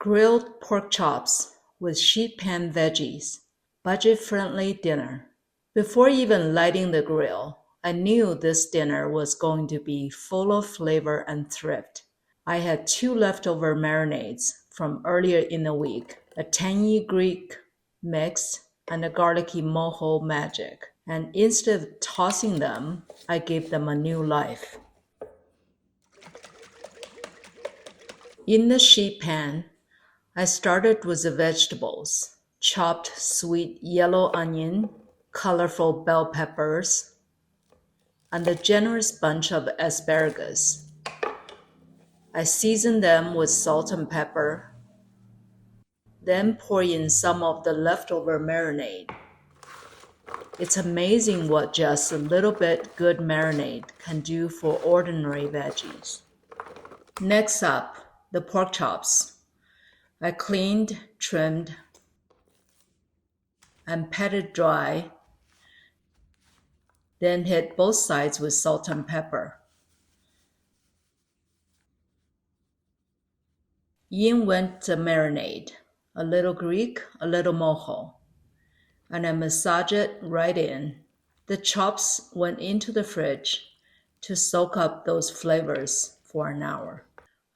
Grilled pork chops with sheet pan veggies. Budget-friendly dinner. Before even lighting the grill, I knew this dinner was going to be full of flavor and thrift. I had 2 leftover marinades from earlier in the week, a tangy Greek mix and a garlicky Mojo magic. And instead of tossing them, I gave them a new life. In the sheet pan, I started with the vegetables, chopped sweet yellow onion, colorful bell peppers, and a generous bunch of asparagus. I seasoned them with salt and pepper, then pour in some of the leftover marinade. It's amazing what just a little bit good marinade can do for ordinary veggies. Next up, the pork chops. I cleaned, trimmed, and patted dry, then hit both sides with salt and pepper. In went the marinade, a little Greek, a little Mojo, and I massaged it right in. The chops went into the fridge to soak up those flavors for an hour.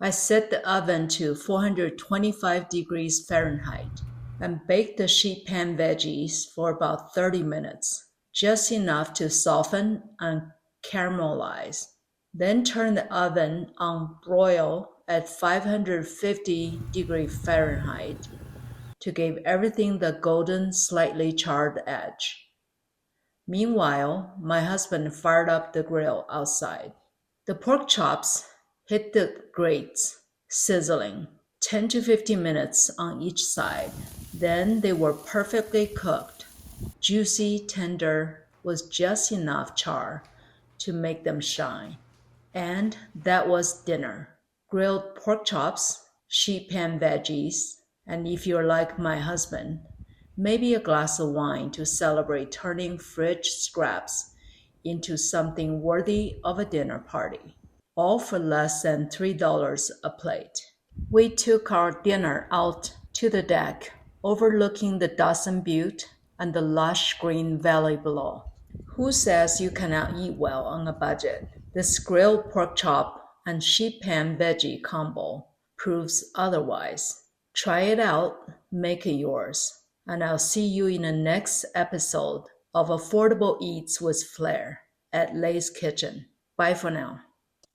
I set the oven to 425 degrees Fahrenheit and baked the sheet pan veggies for about 30 minutes, just enough to soften and caramelize. Then turn the oven on broil at 550 degrees Fahrenheit to give everything the golden, slightly charred edge. Meanwhile, my husband fired up the grill outside. The pork chops hit the grates, sizzling, 10 to 15 minutes on each side. Then they were perfectly cooked, juicy, tender, with just enough char to make them shine. And that was dinner. Grilled pork chops, sheet pan veggies, and if you're like my husband, maybe a glass of wine to celebrate turning fridge scraps into something worthy of a dinner party. All for less than $3 a plate. We took our dinner out to the deck, overlooking the Dawson Butte and the lush green valley below. Who says you cannot eat well on a budget? This grilled pork chop and sheet pan veggie combo proves otherwise. Try it out, make it yours, and I'll see you in the next episode of Affordable Eats with Flair at Lay's Kitchen. Bye for now.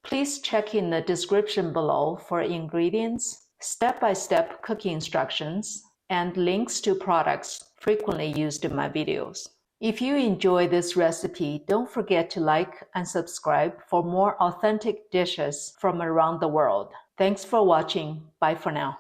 Please check in the description below for ingredients, step-by-step cooking instructions, and links to products frequently used in my videos. If you enjoy this recipe, don't forget to like and subscribe for more authentic dishes from around the world. Thanks for watching. Bye for now.